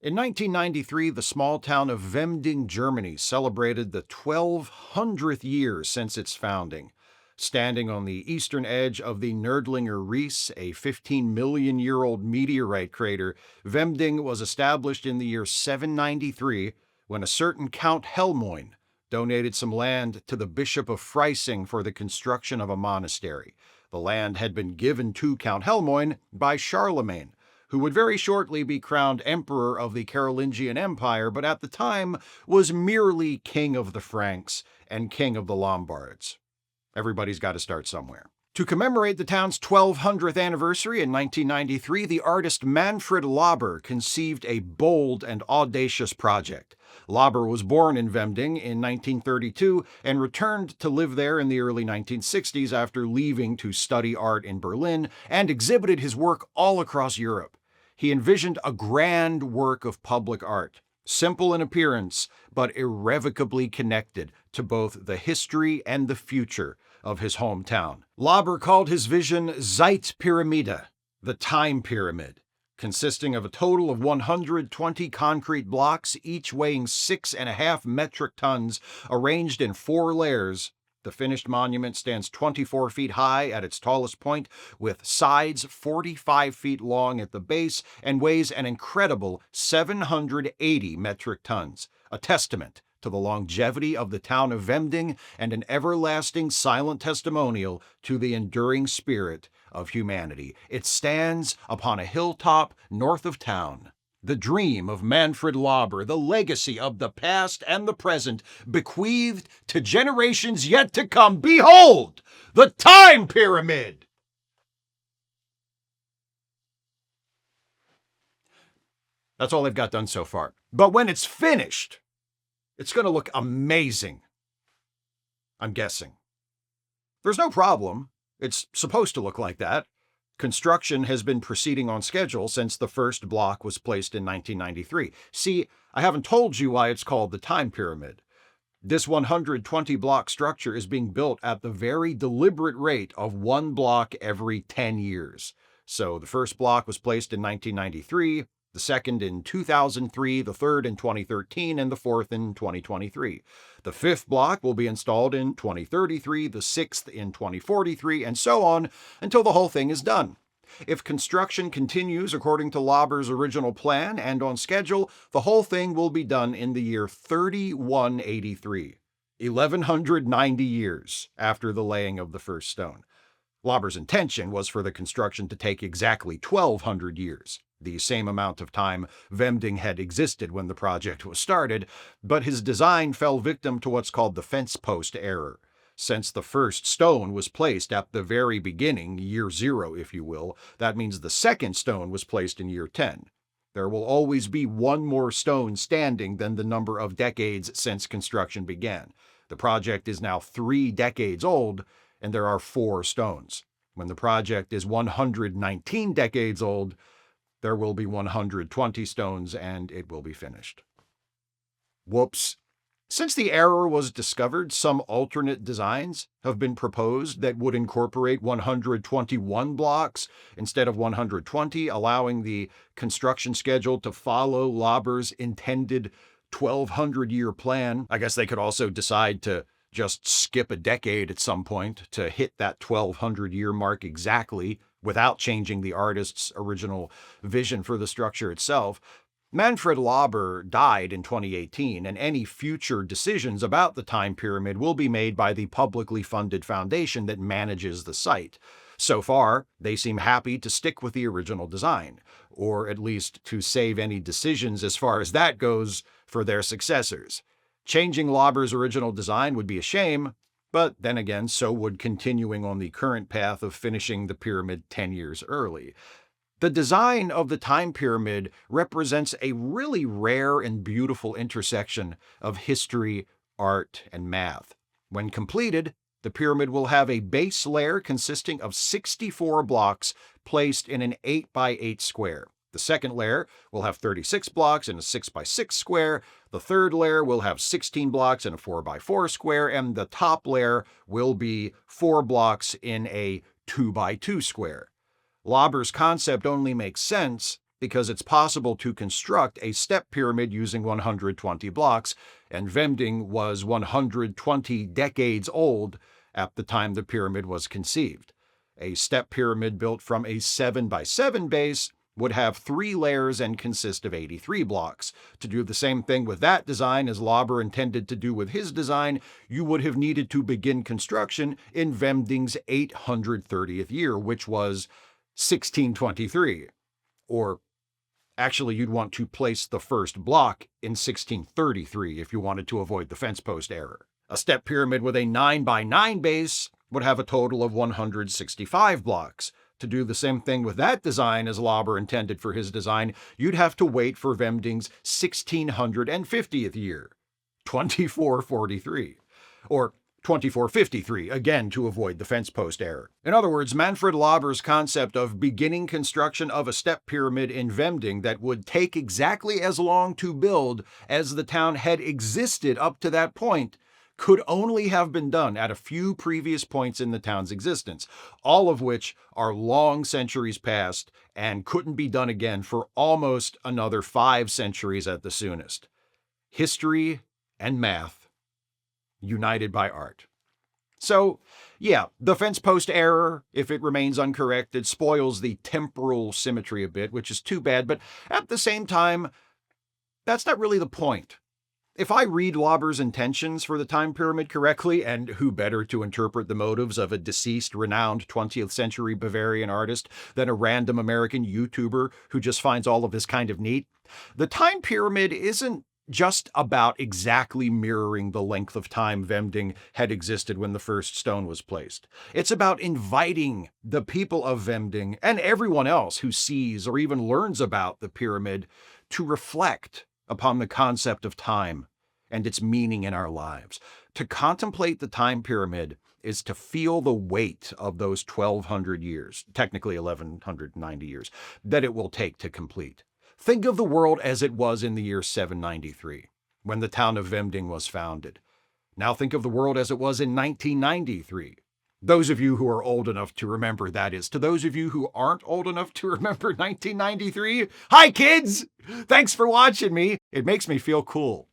In 1993, the small town of Weimding, Germany, celebrated the 1200th year since its founding. Standing on the eastern edge of the Nördlinger Ries, a 15-million-year-old meteorite crater, Weimding was established in the year 793 when a certain Count Helmoin donated some land to the Bishop of Freising for the construction of a monastery. The land had been given to Count Helmoin by Charlemagne, who would very shortly be crowned Emperor of the Carolingian Empire, but at the time was merely King of the Franks and King of the Lombards. Everybody's got to start somewhere. To commemorate the town's 1200th anniversary in 1993, the artist Manfred Lauber conceived a bold and audacious project. Lauber was born in Weimding in 1932 and returned to live there in the early 1960s after leaving to study art in Berlin, and exhibited his work all across Europe. He envisioned a grand work of public art, simple in appearance, but irrevocably connected to both the history and the future of his hometown. Lauber called his vision zeitpyramide, the time pyramid, consisting of a total of 120 concrete blocks, each weighing 6.5 metric tons, arranged in 4 layers. The finished monument stands 24 feet high at its tallest point, with sides 45 feet long at the base, and weighs an incredible 780 metric tons, a testament to the longevity of the town of Weimding and an everlasting silent testimonial to the enduring spirit of humanity. It stands upon a hilltop north of town. The dream of Manfred Lauber, the legacy of the past and the present, bequeathed to generations yet to come. Behold, the time pyramid! That's all they've got done so far. But when it's finished, it's going to look amazing. I'm guessing. There's no problem. It's supposed to look like that. Construction has been proceeding on schedule since the first block was placed in 1993. See, I haven't told you why it's called the time pyramid. This 120-block structure is being built at the very deliberate rate of 1 block every 10 years. So the first block was placed in 1993, the second in 2003, the third in 2013, and the fourth in 2023. The fifth block will be installed in 2033, the sixth in 2043, and so on until the whole thing is done. If construction continues according to Lauber's original plan and on schedule, the whole thing will be done in the year 3183, 1190 years after the laying of the first stone. Lauber's intention was for the construction to take exactly 1,200 years, the same amount of time Weimding had existed when the project was started, but his design fell victim to what's called the fence post error. Since the first stone was placed at the very beginning, year 0, if you will, that means the second stone was placed in year 10. There will always be one more stone standing than the number of decades since construction began. The project is now 3 decades old, and there are 4 stones. When the project is 119 decades old, there will be 120 stones, and it will be finished. Whoops. Since the error was discovered, some alternate designs have been proposed that would incorporate 121 blocks instead of 120, allowing the construction schedule to follow Lauber's intended 1,200-year plan. I guess they could also decide to just skip a decade at some point to hit that 1,200-year mark exactly without changing the artist's original vision for the structure itself. Manfred Lauber died in 2018, and any future decisions about the time pyramid will be made by the publicly funded foundation that manages the site. So far, they seem happy to stick with the original design, or at least to save any decisions as far as that goes for their successors. Changing Lauber's original design would be a shame, but then again, so would continuing on the current path of finishing the pyramid 10 years early. The design of the time pyramid represents a really rare and beautiful intersection of history, art, and math. When completed, the pyramid will have a base layer consisting of 64 blocks placed in an 8x8 square. The second layer will have 36 blocks in a 6x6 square. The third layer will have 16 blocks in a 4x4 square, and the top layer will be 4 blocks in a 2x2 square. Lauber's concept only makes sense because it's possible to construct a step pyramid using 120 blocks, and weimding was 120 decades old at the time the pyramid was conceived. A step pyramid built from a 7x7 base would have 3 layers and consist of 83 blocks. To do the same thing with that design as Lauber intended to do with his design, you would have needed to begin construction in weimding's 830th year, which was 1623. Or actually, you'd want to place the first block in 1633 if you wanted to avoid the fence post error. A step pyramid with a 9x9 base would have a total of 165 blocks. To do the same thing with that design as Lauber intended for his design, you'd have to wait for weimding's 1650th year, 2443, or 2453, again to avoid the fence post error. In other words, Manfred Lauber's concept of beginning construction of a step pyramid in weimding that would take exactly as long to build as the town had existed up to that point could only have been done at a few previous points in the town's existence, all of which are long centuries past and couldn't be done again for almost another 5 centuries at the soonest. History and math united by art. So, yeah, the fence post error, if it remains uncorrected, spoils the temporal symmetry a bit, which is too bad, but at the same time, that's not really the point. If I read Lauber's intentions for the time pyramid correctly, and who better to interpret the motives of a deceased, renowned 20th century Bavarian artist than a random American YouTuber who just finds all of this kind of neat, the time pyramid isn't just about exactly mirroring the length of time weimding had existed when the first stone was placed. It's about inviting the people of weimding and everyone else who sees or even learns about the pyramid to reflect upon the concept of time and its meaning in our lives. To contemplate the time pyramid is to feel the weight of those 1,200 years, technically 1,190 years, that it will take to complete. Think of the world as it was in the year 793, when the town of weimding was founded. Now think of the world as it was in 1993. Those of you who are old enough to remember, that is. To those of you who aren't old enough to remember 1993, hi kids! Thanks for watching me. It makes me feel cool.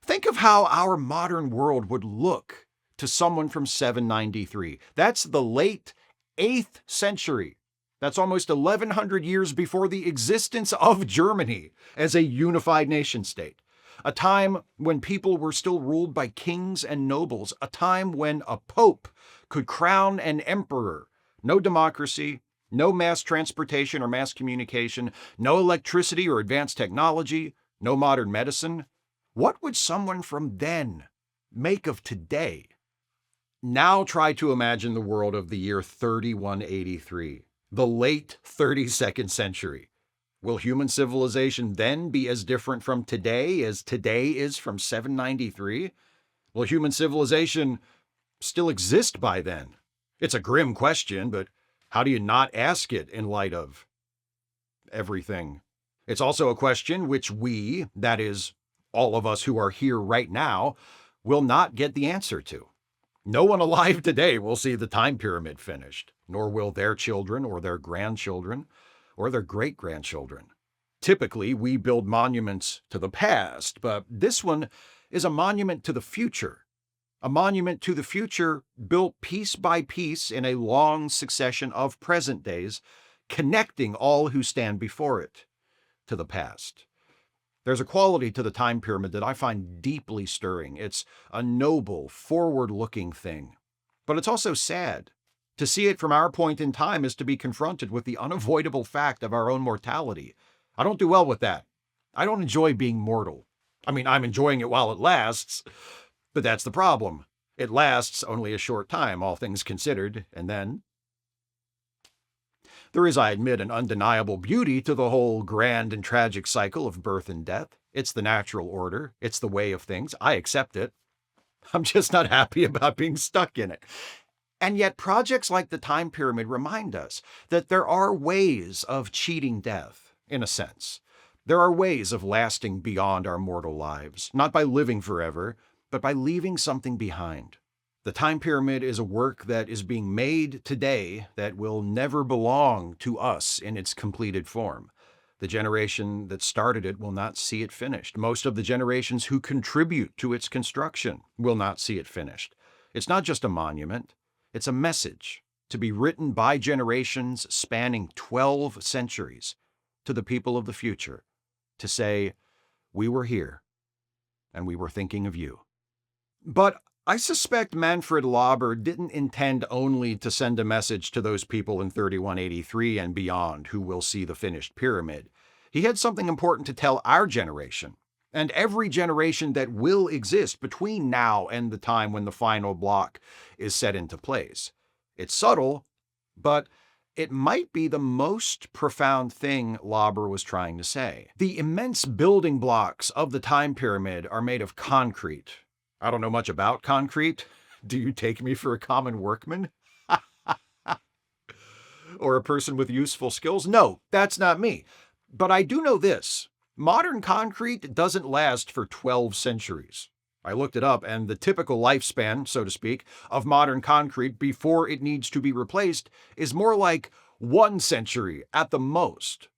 Think of how our modern world would look to someone from 793. That's the late 8th century. That's almost 1,100 years before the existence of Germany as a unified nation-state. A time when people were still ruled by kings and nobles. A time when a pope could crown an emperor. No democracy, no mass transportation or mass communication, no electricity or advanced technology, no modern medicine. What would someone from then make of today? Now try to imagine the world of the year 3183, the late 32nd century. Will human civilization then be as different from today as today is from 793? Will human civilization still exist by then? It's a grim question, but how do you not ask it in light of everything? It's also a question which we, that is, all of us who are here right now, will not get the answer to. No one alive today will see the time pyramid finished, nor will their children or their grandchildren or their great-grandchildren. Typically, we build monuments to the past, but this one is a monument to the future. A monument to the future built piece by piece in a long succession of present days, connecting all who stand before it to the past. There's a quality to the time pyramid that I find deeply stirring. It's a noble, forward-looking thing. But it's also sad. To see it from our point in time is to be confronted with the unavoidable fact of our own mortality. I don't do well with that. I don't enjoy being mortal. I mean, I'm enjoying it while it lasts, but that's the problem. It lasts only a short time, all things considered, and then there is, I admit, an undeniable beauty to the whole grand and tragic cycle of birth and death. It's the natural order. It's the way of things. I accept it. I'm just not happy about being stuck in it. And yet projects like the time pyramid remind us that there are ways of cheating death, in a sense. There are ways of lasting beyond our mortal lives, not by living forever, but by leaving something behind. The time pyramid is a work that is being made today that will never belong to us in its completed form. The generation that started it will not see it finished. Most of the generations who contribute to its construction will not see it finished. It's not just a monument, it's a message to be written by generations spanning 12 centuries to the people of the future, to say, we were here, and we were thinking of you. But I suspect Manfred Lauber didn't intend only to send a message to those people in 3183 and beyond who will see the finished pyramid. He had something important to tell our generation, and every generation that will exist between now and the time when the final block is set into place. It's subtle, but it might be the most profound thing Lauber was trying to say. The immense building blocks of the time pyramid are made of concrete. I don't know much about concrete. Do you take me for a common workman? Or a person with useful skills? No, that's not me. But I do know this. Modern concrete doesn't last for 12 centuries. I looked it up, and the typical lifespan, so to speak, of modern concrete before it needs to be replaced is more like 1 century at the most.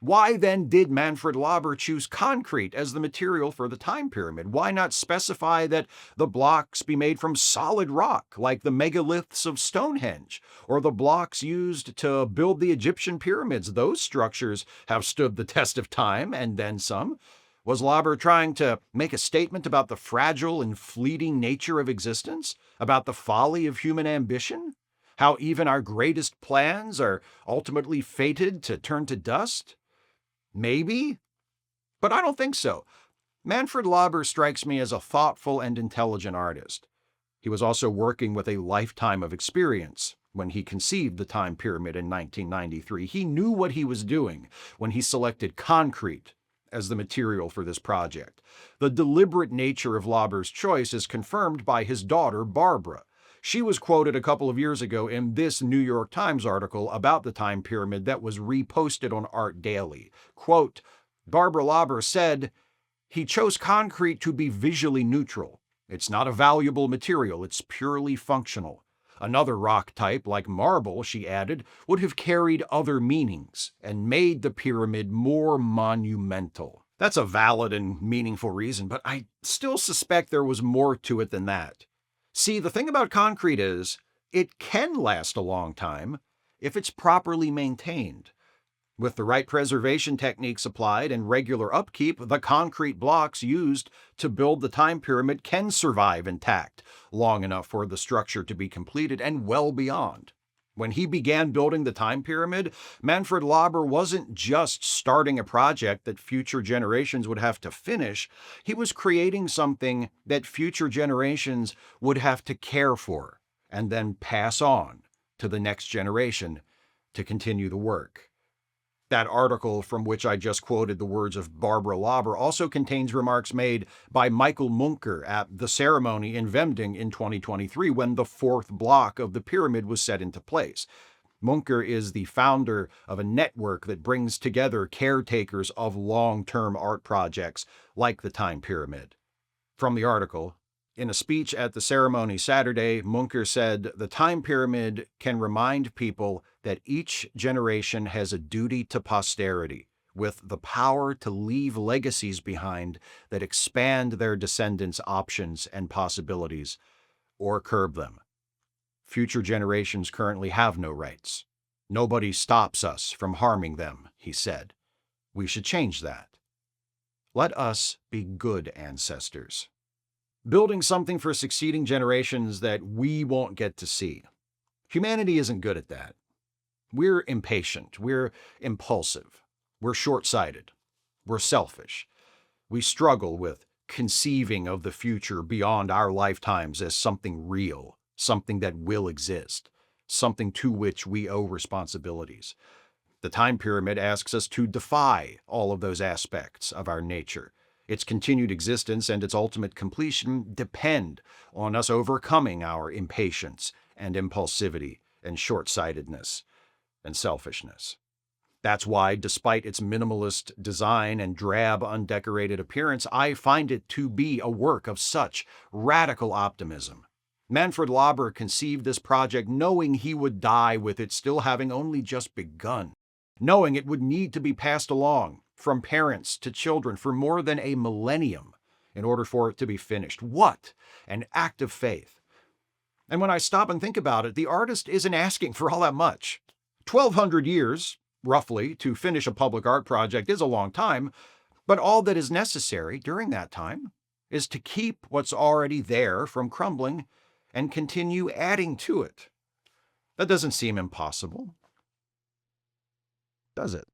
Why then did Manfred Lauber choose concrete as the material for the time pyramid? Why not specify that the blocks be made from solid rock, like the megaliths of Stonehenge, or the blocks used to build the Egyptian pyramids? Those structures have stood the test of time, and then some. Was Lauber trying to make a statement about the fragile and fleeting nature of existence? About the folly of human ambition? How even our greatest plans are ultimately fated to turn to dust? Maybe, but I don't think so. Manfred Lauber strikes me as a thoughtful and intelligent artist. He was also working with a lifetime of experience when he conceived the time pyramid in 1993. He knew what he was doing when he selected concrete as the material for this project. The deliberate nature of Lauber's choice is confirmed by his daughter, Barbara. She was quoted a couple of years ago in this New York Times article about the time pyramid that was reposted on Art Daily. Quote, Barbara Lauber said, "He chose concrete to be visually neutral. It's not a valuable material, it's purely functional. Another rock type, like marble," she added, "would have carried other meanings and made the pyramid more monumental." That's a valid and meaningful reason, but I still suspect there was more to it than that. See, the thing about concrete is, it can last a long time if it's properly maintained. With the right preservation techniques applied and regular upkeep, the concrete blocks used to build the time pyramid can survive intact long enough for the structure to be completed and well beyond. When he began building the time pyramid, Manfred Lauber wasn't just starting a project that future generations would have to finish. He was creating something that future generations would have to care for and then pass on to the next generation to continue the work. That article from which I just quoted the words of Barbara Lauber also contains remarks made by Michael Munker at the ceremony in weimding in 2023 when the fourth block of the pyramid was set into place. Munker is the founder of a network that brings together caretakers of long-term art projects like the time pyramid. From the article, in a speech at the ceremony Saturday, Munker said, "The time pyramid can remind people that each generation has a duty to posterity, with the power to leave legacies behind that expand their descendants' options and possibilities, or curb them. Future generations currently have no rights. Nobody stops us from harming them," he said. "We should change that. Let us be good ancestors, building something for succeeding generations that we won't get to see." Humanity isn't good at that. We're impatient, we're impulsive, we're short-sighted, we're selfish. We struggle with conceiving of the future beyond our lifetimes as something real, something that will exist, something to which we owe responsibilities. The time pyramid asks us to defy all of those aspects of our nature. Its continued existence and its ultimate completion depend on us overcoming our impatience and impulsivity and short-sightedness and selfishness. That's why, despite its minimalist design and drab, undecorated appearance, I find it to be a work of such radical optimism. Manfred Lauber conceived this project knowing he would die with it still having only just begun. knowing it would need to be passed along from parents to children for more than a millennium in order for it to be finished. What an act of faith. And when I stop and think about it, the artist isn't asking for all that much. 1,200 years, roughly, to finish a public art project is a long time, but all that is necessary during that time is to keep what's already there from crumbling and continue adding to it. That doesn't seem impossible, does it?